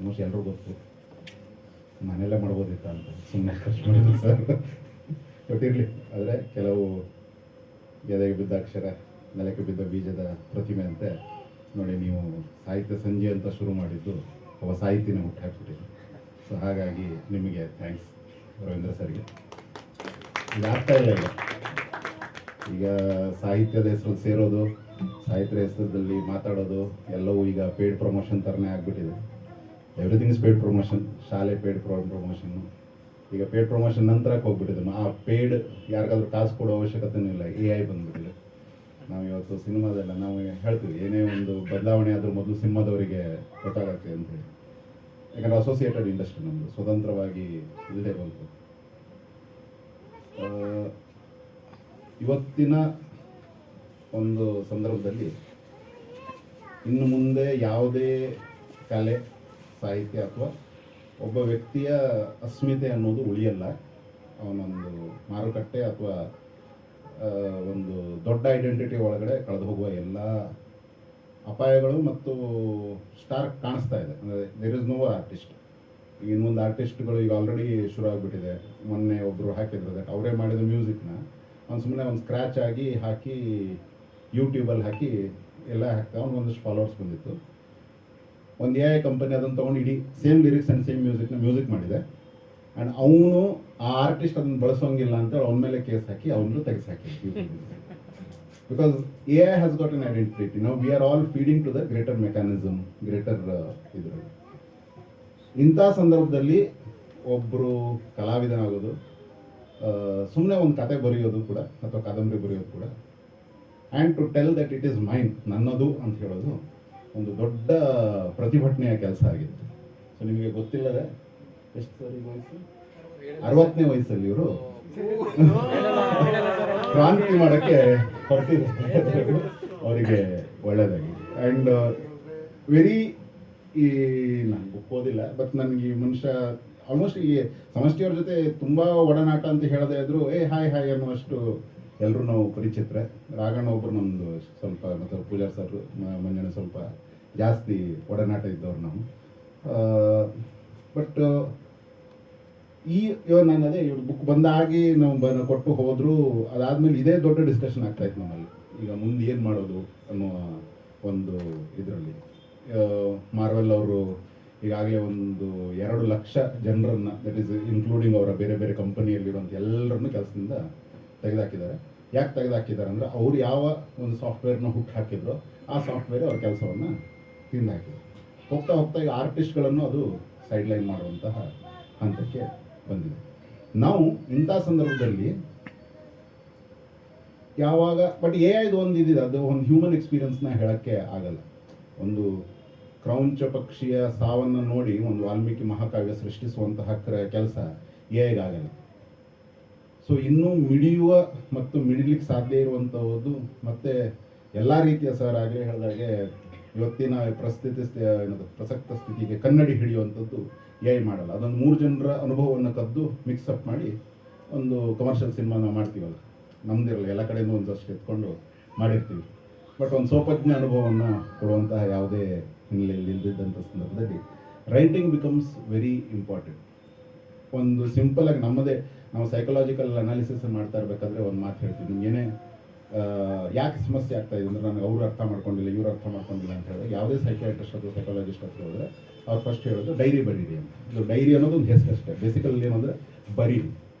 Almost ಎಲ್ಲರೂ ಗೊತ್ತು. ಮನೆಯಲ್ಲೇ ಮಾಡ್ಬೋದಿತ್ತ ಅಂತ ಸುಮ್ಮನೆ ಖರ್ಚು ಮಾಡಿದ್ರು ಸರ್. ಕೊಟ್ಟಿರಲಿ. ಆದರೆ ಕೆಲವು ಎದೆಗೆ ಬಿದ್ದ ಅಕ್ಷರ ನೆಲಕ್ಕೆ ಬಿದ್ದ ಬೀಜದ ಪ್ರತಿಮೆ ಅಂತೆ ನೋಡಿ, ನೀವು ಸಾಹಿತ್ಯ ಸಂಜೆ ಅಂತ ಶುರು ಮಾಡಿದ್ದು ಒಬ್ಬ ಸಾಹಿತ್ಯನ ಹುಟ್ಟಾಕ್ಬಿಟ್ಟಿದೆ. ಸೊ ಹಾಗಾಗಿ ನಿಮಗೆ ಥ್ಯಾಂಕ್ಸ್ ರವೀಂದ್ರ ಸರ್ಗೆ. ಈಗ ಆಗ್ತಾ ಇಲ್ಲ. ಈಗ ಸಾಹಿತ್ಯದ ಹೆಸರು ಸೇರೋದು, ಸಾಹಿತ್ಯ ಹೆಸರಲ್ಲಿ ಮಾತಾಡೋದು ಎಲ್ಲವೂ ಈಗ ಪೇಯ್ಡ್ ಪ್ರಮೋಷನ್ ಥರನೇ ಆಗಿಬಿಟ್ಟಿದೆ. Everything is paid promotion. ಶಾಲೆ ಪೇಯ್ಡ್ ಪ್ರಮೋಷನ್ನು, ಈಗ ಪೇಯ್ಡ್ ಪ್ರಮೋಷನ್ ನಂತರಕ್ಕೆ ಹೋಗ್ಬಿಟ್ಟಿದೆ. ಆ ಪೇಯ್ಡ್ ಯಾರಿಗಾದ್ರೂ ಕಾಸು ಕೊಡೋ ಅವಶ್ಯಕತೆಯೂ ಇಲ್ಲ. AI ಬಂದ್ಬಿಟ್ಟಿದೆ. ನಾವು ಇವತ್ತು ಸಿನಿಮಾದಲ್ಲ ನಾವು ಹೇಳ್ತೀವಿ, ಏನೇ ಒಂದು ಬದಲಾವಣೆ ಆದರೂ ಮೊದಲು ಸಿನಿಮಾದವರಿಗೆ ಗೊತ್ತಾಗತ್ತೆ ಅಂತೇಳಿ. ಯಾಕಂದರೆ ಅಸೋಸಿಯೇಟೆಡ್ ಇಂಡಸ್ಟ್ರಿ ನಮ್ಮದು, ಸ್ವತಂತ್ರವಾಗಿ ಇಲ್ಲದೆ ಬಂತು. ಇವತ್ತಿನ ಒಂದು ಸಂದರ್ಭದಲ್ಲಿ ಇನ್ನು ಮುಂದೆ ಯಾವುದೇ ಕಲೆ, ಸಾಹಿತ್ಯ ಅಥವಾ ಒಬ್ಬ ವ್ಯಕ್ತಿಯ ಅಸ್ಮಿತೆ ಅನ್ನೋದು ಉಳಿಯಲ್ಲ. ಅವನೊಂದು ಮಾರುಕಟ್ಟೆ ಅಥವಾ ಒಂದು ದೊಡ್ಡ ಐಡೆಂಟಿಟಿ ಒಳಗಡೆ ಕಳೆದು ಹೋಗುವ ಎಲ್ಲ ಅಪಾಯಗಳು ಮತ್ತು ಸ್ಟಾರ್ಕ್ ಕಾಣಿಸ್ತಾ ಇದೆ. ಅಂದರೆ ದೇರ್ ಇಸ್ ನೋ ಆರ್ಟಿಸ್ಟ್. ಈಗ ಇನ್ನೊಂದು ಆರ್ಟಿಸ್ಟ್ಗಳು ಈಗ ಆಲ್ರೆಡಿ ಶುರು ಆಗಿಬಿಟ್ಟಿದೆ. ಮೊನ್ನೆ ಒಬ್ಬರು ಹಾಕಿದ್ರು ದಟ್ ಅವರೇ ಮಾಡಿದ ಮ್ಯೂಸಿಕ್ನ ಅವ್ನು ಸುಮ್ಮನೆ ಒಂದು ಸ್ಕ್ರ್ಯಾಚ್ ಆಗಿ ಹಾಕಿ ಯೂಟ್ಯೂಬಲ್ಲಿ ಹಾಕಿ ಎಲ್ಲ ಹಾಕ್ತಾ ಒಂದಷ್ಟು ಫಾಲೋವರ್ಸ್ ಬಂದಿತ್ತು. ಒಂದು AI ಕಂಪನಿ ಅದನ್ನು ತೊಗೊಂಡು ಇಡೀ same lyrics and same music ಮಾಡಿದೆ. ಆ್ಯಂಡ್ ಅವನು ಆ ಆರ್ಟಿಸ್ಟ್ ಅದನ್ನು ಬಳಸೋಂಗಿಲ್ಲ ಅಂತ ಅವನ ಮೇಲೆ ಕೇಸ್ ಹಾಕಿ ಅವನು ತೆಗೆಸಾಕಿ. Because AI has got an identity. ನಾವು we are all feeding to the greater mechanism, greater ಇದರಲ್ಲಿ. ಇಂಥ ಸಂದರ್ಭದಲ್ಲಿ ಒಬ್ಬರು ಕಲಾವಿದನಾಗೋದು, ಸುಮ್ಮನೆ ಒಂದು ಕತೆ ಬರೆಯೋದು ಕೂಡ ಅಥವಾ ಕಾದಂಬರಿ ಬರೆಯೋದು ಕೂಡ, and to tell that it is mine, ನನ್ನದು ಅಂತ ಹೇಳೋದು ಒಂದು ದೊಡ್ಡ ಪ್ರತಿಭಟನೆಯ ಕೆಲಸ ಆಗಿತ್ತು. ಸೊ ನಿಮಗೆ ಗೊತ್ತಿಲ್ಲದೆ ಎಷ್ಟು ಸರಿ ವಯಸ್ಸು, 60ನೇ ವಯಸ್ಸಲ್ಲಿ ಇವರು ಕ್ರಾಂತಿ ಮಾಡೋಕ್ಕೆ ಹೊರಟಿದ್ದಾರೆ. ಅವರಿಗೆ ಒಳ್ಳೆಯದಾಗಿದೆ. ಆ್ಯಂಡ್ ವೆರಿ ನಾನು ಬುಕ್ ಓದಿಲ್ಲ, ಬಟ್ ನನಗೆ ಈ ಮನುಷ್ಯ ಆಲ್ಮೋಸ್ಟ್ ಇಲ್ಲಿ ಸಮಷ್ಟಿಯವ್ರ ಜೊತೆ ತುಂಬ ಒಡನಾಟ ಅಂತ ಹೇಳದೇ ಇದ್ರು ಹಾಯ್ ಹಾಯ್ ಅನ್ನುವಷ್ಟು ಎಲ್ಲರೂ ನಾವು ಪರಿಚಿತರೆ. ರಾಘಣ್ಣ ಒಬ್ಬರು ನಮ್ಮದು ಸ್ವಲ್ಪ, ಮತ್ತು ಪೂಜಾರ್ ಸರ್, ಮಂಜಣ್ಣ ಸ್ವಲ್ಪ ಜಾಸ್ತಿ ಒಡನಾಟ ಇದ್ದವ್ರು ನಾವು. ಬಟ್ ನಾನು ಅದೇ ಇವ್ರ ಬುಕ್ ಬಂದಾಗಿ ನಾವು ಕೊಟ್ಟು ಹೋದರೂ ಅದಾದಮೇಲೆ ಇದೇ ದೊಡ್ಡ ಡಿಸ್ಕಷನ್ ಆಗ್ತಾಯಿತ್ತು ನಮ್ಮಲ್ಲಿ. ಈಗ ಮುಂದೆ ಏನು ಮಾಡೋದು ಅನ್ನುವ ಒಂದು ಇದರಲ್ಲಿ ಮಾರ್ವೆಲ್ ಅವರು ಈಗಾಗಲೇ ಒಂದು 2 ಲಕ್ಷ ಜನರನ್ನು, ದಟ್ ಈಸ್ ಇನ್ಕ್ಲೂಡಿಂಗ್ ಅವರ ಬೇರೆ ಬೇರೆ ಕಂಪನಿಯಲ್ಲಿರುವಂಥ ಎಲ್ಲರನ್ನು ಕೆಲಸದಿಂದ ತೆಗೆದುಹಾಕಿದ್ದಾರೆ. ಯಾಕೆ ತೆಗೆದುಹಾಕಿದ್ದಾರೆ ಅಂದರೆ ಅವ್ರು ಯಾವ ಒಂದು ಸಾಫ್ಟ್ವೇರ್ನ ಹುಟ್ಟು ಹಾಕಿದ್ರು ಆ ಸಾಫ್ಟ್ವೇರ್ ಅವ್ರ ಕೆಲಸವನ್ನು ತಿಂದು ಹಾಕಿದ್ರು. ಹೋಗ್ತಾ ಹೋಗ್ತಾ ಈಗ ಆರ್ಟಿಸ್ಟ್ಗಳನ್ನು ಅದು ಸೈಡ್ಲೈನ್ ಮಾಡುವಂತಹ ಹಂತಕ್ಕೆ ಬಂದಿದೆ. ನಾವು ಇಂಥ ಸಂದರ್ಭದಲ್ಲಿ ಯಾವಾಗ ಬಟ್ AI ಒಂದು ಇದಿದೆ, ಅದು ಒಂದು ಹ್ಯೂಮನ್ ಎಕ್ಸ್ಪೀರಿಯನ್ಸ್ನ ಹೇಳೋಕ್ಕೆ ಆಗಲ್ಲ. ಒಂದು ಕ್ರೌಂಚ ಪಕ್ಷಿಯ ಸಾವನ್ನು ನೋಡಿ ಒಂದು ವಾಲ್ಮೀಕಿ ಮಹಾಕಾವ್ಯ ಸೃಷ್ಟಿಸುವಂತಹ ಕೆಲಸ AI-ಗಾಗಲ್ಲ. ಸೊ ಇನ್ನೂ ಮಿಡಿಯುವ ಮತ್ತು ಮಿಡಿಲಿಕ್ಕೆ ಸಾಧ್ಯ ಇರುವಂಥದ್ದು ಮತ್ತು ಎಲ್ಲ ರೀತಿಯ ಸರ್ ಆಗಲೇ ಹೇಳಿದಾಗೆ ಇವತ್ತಿನ ಪ್ರಸಕ್ತ ಸ್ಥಿತಿಗೆ ಕನ್ನಡಿ ಹಿಡಿಯುವಂಥದ್ದು AI ಮಾಡಲ್ಲ. ಅದೊಂದು 3 ಜನರ ಅನುಭವವನ್ನು ಕದ್ದು ಮಿಕ್ಸಪ್ ಮಾಡಿ ಒಂದು ಕಮರ್ಷಿಯಲ್ ಸಿನಿಮಾ ನಾವು ಮಾಡ್ತೀವಲ್ಲ, ನಮ್ಮದಿರಲ್ಲ, ಎಲ್ಲ ಕಡೆಯಿಂದ ಒಂದಷ್ಟು ಎತ್ಕೊಂಡು ಮಾಡಿರ್ತೀವಿ. ಬಟ್ ಒಂದು ಸ್ವೋಪಜ್ಞ ಅನುಭವವನ್ನು ಕೊಡುವಂತಹ ಯಾವುದೇ ಹಿನ್ನೆಲೆಯಲ್ಲಿ ಇಲ್ಲದಿದ್ದಂಥ ಸಂದರ್ಭದಲ್ಲಿ ರೈಟಿಂಗ್ ಬಿಕಮ್ಸ್ ವೆರಿ ಇಂಪಾರ್ಟೆಂಟ್. ಒಂದು ಸಿಂಪಲಾಗಿ ನಾವು ಸೈಕಲಾಜಿಕಲ್ ಅನಾಲಿಸಿಸ್ ಮಾಡ್ತಾ ಇರಬೇಕಾದ್ರೆ ಒಂದು ಮಾತು ಹೇಳ್ತೀವಿ, ನಿಮ್ಗೇನೇ ಯಾಕೆ ಸಮಸ್ಯೆ ಆಗ್ತಾ ಇದೆ ಅಂದರೆ ನನಗೆ ಅವರು ಅರ್ಥ ಮಾಡ್ಕೊಂಡಿಲ್ಲ, ಇವ್ರು ಅರ್ಥ ಮಾಡ್ಕೊಂಡಿಲ್ಲ ಅಂತ ಹೇಳಿದ್ರೆ ಯಾವುದೇ ಸೈಕಿಯಾಟ್ರಿಸ್ಟ್ ಅಥವಾ ಸೈಕಾಲಜಿಸ್ಟ್ ಹತ್ರ ಹೋದರೆ ಅವ್ರು ಫಸ್ಟ್ ಹೇಳೋದು ಡೈರಿ ಬರೀರಿ ಅಂತ. ಇದು ಡೈರಿ ಅನ್ನೋದು ಒಂದು ಹೆಸರಷ್ಟೇ. ಬೇಸಿಕಲಿ ಏನಂದರೆ ಬರೀರಿ.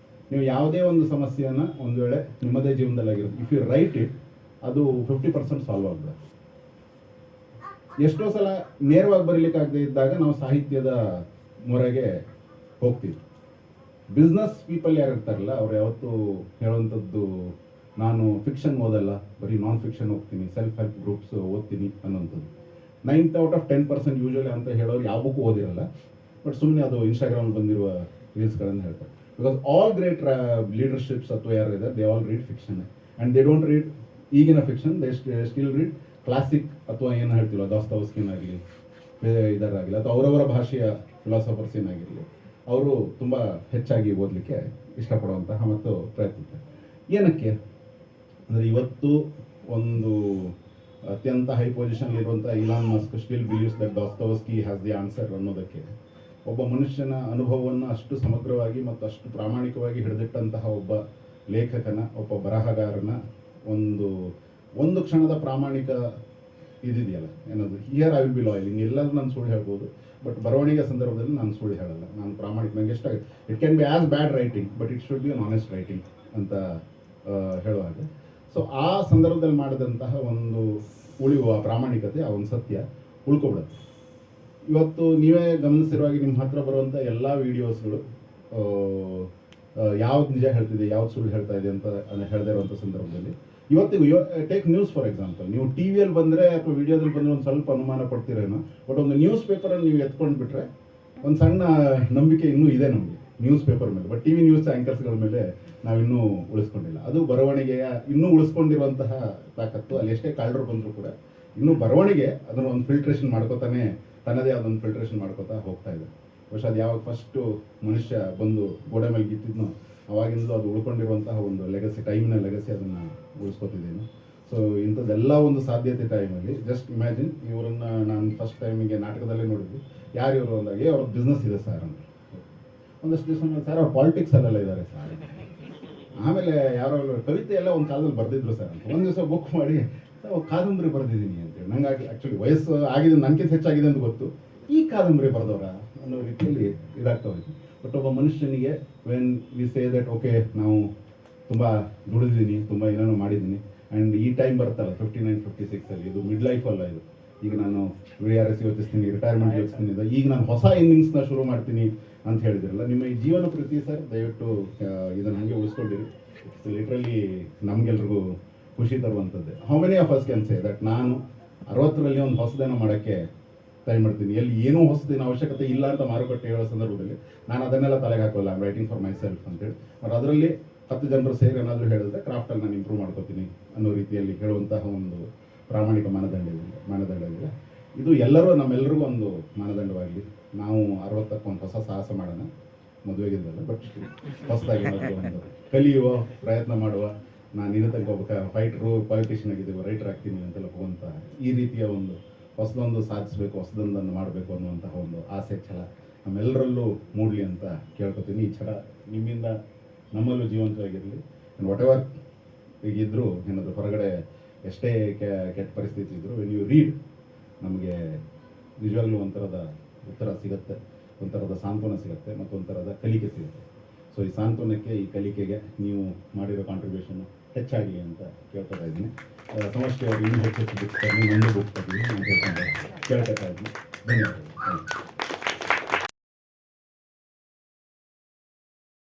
ನೀವು ಯಾವುದೇ ಒಂದು ಸಮಸ್ಯೆಯನ್ನು ಒಂದು ವೇಳೆ ನಿಮ್ಮದೇ ಜೀವನದಲ್ಲಾಗಿರುತ್ತೆ, ಇಫ್ ಯು ರೈಟ್ ಇಟ್, ಅದು 50% ಸಾಲ್ವ್ ಆಗ್ತದೆ. ಎಷ್ಟೋ ಸಲ ನೇರವಾಗಿ ಬರೀಲಿಕ್ಕಾಗದೇ ಇದ್ದಾಗ ನಾವು ಸಾಹಿತ್ಯದ ಮೊರೆಗೆ ಹೋಗ್ತೀವಿ. ಬಿಸ್ನೆಸ್ ಪೀಪಲ್ ಯಾರು ಇರ್ತಾರಲ್ಲ ಅವ್ರು ಯಾವತ್ತೂ ಹೇಳುವಂಥದ್ದು, ನಾನು ಫಿಕ್ಷನ್ ಓದಲ್ಲ, ಬರೀ ನಾನ್ ಫಿಕ್ಷನ್ ಓದ್ತೀನಿ, ಸೆಲ್ಫ್ ಹೆಲ್ಪ್ ಗ್ರೂಪ್ಸ್ ಓದ್ತೀನಿ ಅನ್ನೋಂಥದ್ದು. 9 ಔಟ್ ಆಫ್ 10% ಯೂಶಲಿ ಅಂತ ಹೇಳೋರು ಯಾವ ಬುಕ್ ಓದಿರಲ್ಲ, ಬಟ್ ಸುಮ್ಮನೆ ಅದು ಇನ್ಸ್ಟಾಗ್ರಾಮ್ ಬಂದಿರುವ ರೀಲ್ಸ್ಗಳನ್ನು ಹೇಳ್ತಾರೆ. ಬಿಕಾಸ್ ಆಲ್ ಗ್ರೇಟ್ ಲೀಡರ್ಶಿಪ್ಸ್ ಅಥವಾ ಯಾರಿದೆ, they all read fiction and they don't read ಈಗಿನ fiction, they still read classic ಅಥವಾ ಏನು ಹೇಳ್ತೀವಲ್ಲ ದಾಸ್ತಾವ್ಸ್ಕಿನ್ ಆಗಲಿ, ಇದರಾಗಲಿ, ಅಥವಾ ಅವರವರ ಭಾಷೆಯ ಫಿಲಾಸಫರ್ಸ್ ಏನಾಗಿರಲಿ, ಅವರು ತುಂಬ ಹೆಚ್ಚಾಗಿ ಓದಲಿಕ್ಕೆ ಇಷ್ಟಪಡುವಂತಹ ಮತ್ತು ಪ್ರಯತ್ನಿಸ್ತಾರೆ. ಏನಕ್ಕೆ ಅಂದರೆ ಇವತ್ತು ಒಂದು ಅತ್ಯಂತ ಹೈ ಪೊಸಿಷನ್ ಇರುವಂಥ Elon Musk still believes that Dostoevsky has the answer ಅನ್ನೋದಕ್ಕೆ ಒಬ್ಬ ಮನುಷ್ಯನ ಅನುಭವವನ್ನು ಅಷ್ಟು ಸಮಗ್ರವಾಗಿ ಮತ್ತು ಅಷ್ಟು ಪ್ರಾಮಾಣಿಕವಾಗಿ ಹಿಡಿದಿಟ್ಟಂತಹ ಒಬ್ಬ ಲೇಖಕನ, ಒಬ್ಬ ಬರಹಗಾರನ ಒಂದು ಕ್ಷಣದ ಪ್ರಾಮಾಣಿಕ ಇದಿದೆಯಲ್ಲ ಏನದು, here I will be loyal. ಎಲ್ಲರೂ ನಾನು ಸುಳ್ಳು ಹೇಳ್ಬೋದು, ಬಟ್ ಬರವಣಿಗೆ ಸಂದರ್ಭದಲ್ಲಿ ನಾನು ಸುಳ್ಳು ಹೇಳಲ್ಲ, ನಾನು ಪ್ರಾಮಾಣಿಕ. ನನಗೆ ಎಷ್ಟಾಗುತ್ತೆ, it can be as bad writing but it should be an honest writing ಅಂತ ಹೇಳುವಾಗ, ಸೊ ಆ ಸಂದರ್ಭದಲ್ಲಿ ಮಾಡಿದಂತಹ ಒಂದು ಉಳಿಯುವ ಪ್ರಾಮಾಣಿಕತೆ, ಆ ಒಂದು ಸತ್ಯ ಉಳ್ಕೊಬಿಡುತ್ತೆ. ಇವತ್ತು ನೀವೇ ಗಮನಿಸಿರುವಾಗಿ ನಿಮ್ಮ ಹತ್ರ ಬರುವಂಥ ಎಲ್ಲ ವೀಡಿಯೋಸ್ಗಳು ಯಾವ್ದು ನಿಜ ಹೇಳ್ತಿದೆ, ಯಾವ್ದು ಸುಳ್ಳು ಹೇಳ್ತಾ ಇದೆ ಅಂತ ಹೇಳದೇ ಇರುವಂಥ ಸಂದರ್ಭದಲ್ಲಿ ಇವತ್ತಿಗೂ ಟೇಕ್ ನ್ಯೂಸ್ ಫಾರ್ ಎಕ್ಸಾಂಪಲ್, ನೀವು ಟಿ ವಿಯಲ್ಲಿ ಬಂದರೆ ಅಥವಾ ವಿಡಿಯೋದಲ್ಲಿ ಬಂದರೆ ಒಂದು ಸ್ವಲ್ಪ ಅನುಮಾನ ಪಡ್ತೀರೇನೋ, ಬಟ್ ಒಂದು ನ್ಯೂಸ್ ಪೇಪರಲ್ಲಿ ನೀವು ಎತ್ಕೊಂಡು ಬಿಟ್ಟರೆ ಒಂದು ಸಣ್ಣ ನಂಬಿಕೆ ಇನ್ನೂ ಇದೆ ನಮಗೆ ನ್ಯೂಸ್ ಪೇಪರ್ ಮೇಲೆ. ಬಟ್ ಟಿ ವಿ ನ್ಯೂಸ್ ಆ್ಯಂಕರ್ಸ್ಗಳ ಮೇಲೆ ನಾವಿನ್ನೂ ಉಳಿಸ್ಕೊಂಡಿಲ್ಲ. ಅದು ಬರವಣಿಗೆಯ ಇನ್ನೂ ಉಳಿಸ್ಕೊಂಡಿರುವಂತಹ ತಾಕತ್ತು. ಅಲ್ಲಿ ಎಷ್ಟೇ ಕಾಲ್ಡರ್ ಬಂದರೂ ಕೂಡ ಇನ್ನೂ ಬರವಣಿಗೆ ಅದನ್ನು ಒಂದು ಫಿಲ್ಟ್ರೇಷನ್ ಮಾಡ್ಕೋತಾನೆ, ತನ್ನದೇ ಅದೊಂದು ಫಿಲ್ಟ್ರೇಷನ್ ಮಾಡ್ಕೋತಾ ಹೋಗ್ತಾ ಇದೆ. ಬಹುಶಃ ಅದು ಯಾವಾಗ ಫಸ್ಟು ಮನುಷ್ಯ ಬಂದು ಗೋಡೆ ಮೇಲೆ ಗಿತ್ತಿದ್ನೋ ಅವಾಗಿಂದಲೂ ಅದು ಉಳ್ಕೊಂಡಿರುವಂತಹ ಒಂದು ಲೆಗಸಿ, ಟೈಮಿನ ಲೆಗಸಿ, ಅದನ್ನು ಉಳಿಸ್ಕೊತಿದ್ದೇನೆ. ಸೊ ಇಂಥದ್ದೆಲ್ಲ ಒಂದು ಸಾಧ್ಯತೆ ಟೈಮಲ್ಲಿ ಜಸ್ಟ್ ಇಮ್ಯಾಜಿನ್, ಇವರನ್ನು ನಾನು ಫಸ್ಟ್ ಟೈಮಿಗೆ ನಾಟಕದಲ್ಲೇ ನೋಡಿದ್ವಿ. ಯಾರು ಇವರು ಅಂದಾಗ ಅವ್ರ ಬಿಸ್ನೆಸ್ ಇದೆ ಸರ್ ಅಂತ. ಒಂದಷ್ಟು ದಿವಸ ಸರ್ ಅವ್ರು ಪಾಲಿಟಿಕ್ಸಲ್ಲೆಲ್ಲ ಇದ್ದಾರೆ ಸರ್. ಆಮೇಲೆ ಯಾರೋ ಕವಿತೆ ಎಲ್ಲ ಒಂದು ಕಾಲದಲ್ಲಿ ಬರೆದಿದ್ರು ಸರ್ ಅಂತ. ಒಂದು ದಿವಸ ಬುಕ್ ಮಾಡಿ ಕಾದಂಬರಿ ಬರೆದಿದ್ದೀನಿ ಅಂತೇಳಿ. ನಂಗೆ ಆ್ಯಕ್ಚುಲಿ ವಯಸ್ಸು ಆಗಿದೆ, ನನಗಿಂತ ಹೆಚ್ಚಾಗಿದೆ ಅಂತ ಗೊತ್ತು. ಈ ಕಾದಂಬರಿ ಬರೆದವರ ಅನ್ನೋ ರೀತಿಯಲ್ಲಿ ಇದಾಗ್ತಾ ಹೋಯ್ತು. ಬಟ್ ಒಬ್ಬ ಮನುಷ್ಯನಿಗೆ when we say that okay, ನಾವು ತುಂಬ ದುಡಿದಿದ್ದೀನಿ, ತುಂಬ ಏನೇನೋ ಮಾಡಿದ್ದೀನಿ, ಆ್ಯಂಡ್ ಈ ಟೈಮ್ ಬರುತ್ತಲ್ಲ 59, 56 ಇದು ಮಿಡ್ ಲೈಫ್ ಅಲ್ಲ ಇದು. ಈಗ ನಾನು VRS ಯೋಚಿಸ್ತೀನಿ, ರಿಟೈರ್ಮೆಂಟ್ ಯೋಚಿಸ್ತೀನಿ, ಈಗ ನಾನು ಹೊಸ ಇನ್ನಿಂಗ್ಸ್ನ ಶುರು ಮಾಡ್ತೀನಿ ಅಂತ ಹೇಳಿದಿರಲ್ಲ. ನಿಮ್ಮ ಈ ಜೀವನ ಪ್ರೀತಿ ಸರ್, ದಯವಿಟ್ಟು ಇದನ್ನು ಹಾಗೆ ಉಳಿಸ್ಕೊಂಡಿರಿ. ಇಟ್ಸ್ ಲಿಟ್ರಲಿ ನಮಗೆಲ್ರಿಗೂ ಖುಷಿ ತರುವಂಥದ್ದೇ. How many of us can say that ನಾನು 60ರಲ್ಲಿ ಒಂದು ಹೊಸದೇನೋ ಮಾಡೋಕ್ಕೆ ಟ್ರೈ ಮಾಡ್ತೀನಿ. ಎಲ್ಲಿ ಏನೂ ಹೊಸದಿನ ಅವಶ್ಯಕತೆ ಇಲ್ಲ ಅಂತ ಮಾರುಕಟ್ಟೆ ಹೇಳೋ ಸಂದರ್ಭದಲ್ಲಿ ನಾನು ಅದನ್ನೆಲ್ಲ ತಲೆಗೆ ಹಾಕೋಲ್ಲ. I am writing for my self ಅಂತೇಳಿ. ಬಟ್ ಅದರಲ್ಲಿ 10 ಜನರು ಸೇರಿ ಏನಾದರೂ ಹೇಳಿದ್ರೆ ಕ್ರಾಫ್ಟಲ್ಲಿ ನಾನು ಇಂಪ್ರೂವ್ ಮಾಡ್ಕೋತೀನಿ ಅನ್ನೋ ರೀತಿಯಲ್ಲಿ ಹೇಳುವಂತಹ ಒಂದು ಪ್ರಾಮಾಣಿಕ ಮಾನದಂಡವಿಲ್ಲ. ಇದು ಎಲ್ಲರೂ ನಮ್ಮೆಲ್ಲರಿಗೂ ಒಂದು ಮಾನದಂಡವಾಗಲಿ. ನಾವು 60ಕ್ಕೆ ಒಂದು ಹೊಸ ಸಾಹಸ ಮಾಡೋಣ, ಮದುವೆಗಿದ್ದಲ್ಲ, ಬಟ್ ಹೊಸದಾಗಿ ಒಂದು ಕಲಿಯುವ ಪ್ರಯತ್ನ ಮಾಡುವ. ನಾನು ಇನ್ನು ತನಕ ಒಬ್ಬ ಫೈಟ್ರು, ಪಾಲಿಟಿಷಿಯನ್ ಆಗಿದ್ದೀವಿ, ರೈಟರ್ ಆಗ್ತೀನಿ ಅಂತೆಲ್ಲ ಹೋಗುವಂಥ ಈ ರೀತಿಯ ಒಂದು ಹೊಸದೊಂದು ಸಾಧಿಸಬೇಕು, ಹೊಸದೊಂದನ್ನು ಮಾಡಬೇಕು ಅನ್ನುವಂತಹ ಒಂದು ಆಸೆ, ಛಲ ನಮ್ಮೆಲ್ಲರಲ್ಲೂ ಮೂಡಲಿ ಅಂತ ಕೇಳ್ಕೊತೀನಿ. ಈ ಛಲ ನಿಮ್ಮಿಂದ ನಮ್ಮಲ್ಲೂ ಜೀವಂತವಾಗಿರಲಿ. ವಾಟ್ ಎವರ್ ಈಗಿದ್ದರೂ ಏನಾದರೂ ಹೊರಗಡೆ ಎಷ್ಟೇ ಕೆಟ್ಟ ಪರಿಸ್ಥಿತಿ ಇದ್ದರೂ ವೆನ್ ಯು ರೀಡ್, ನಮಗೆ ನಿಜವಾಗ್ಲೂ ಒಂಥರದ ಉತ್ತರ ಸಿಗುತ್ತೆ, ಒಂಥರದ ಸಾಂತ್ವನ ಸಿಗುತ್ತೆ ಮತ್ತು ಒಂಥರದ ಕಲಿಕೆ ಸಿಗುತ್ತೆ. ಸೊ ಈ ಸಾಂತ್ವನಕ್ಕೆ, ಈ ಕಲಿಕೆಗೆ ನೀವು ಮಾಡಿರೋ ಕಾಂಟ್ರಿಬ್ಯೂಷನ್ ಹೆಚ್ಚಾಗಲಿ ಅಂತ ಕೇಳ್ಕೊತಾ ಇದ್ದೀನಿ. ಸಮಷ್ಟಿ ಅವರು ಇನ್ನೂ ಹೆಚ್ಚು ಬುಕ್ಸ್ ತರಲಿ, ನನ್ನೂ ಬುಕ್ಸ್ ತರಲಿ ಅಂತ ಕೇಳ್ಕೊತಾ ಇದ್ದೀನಿ. ಧನ್ಯವಾದ.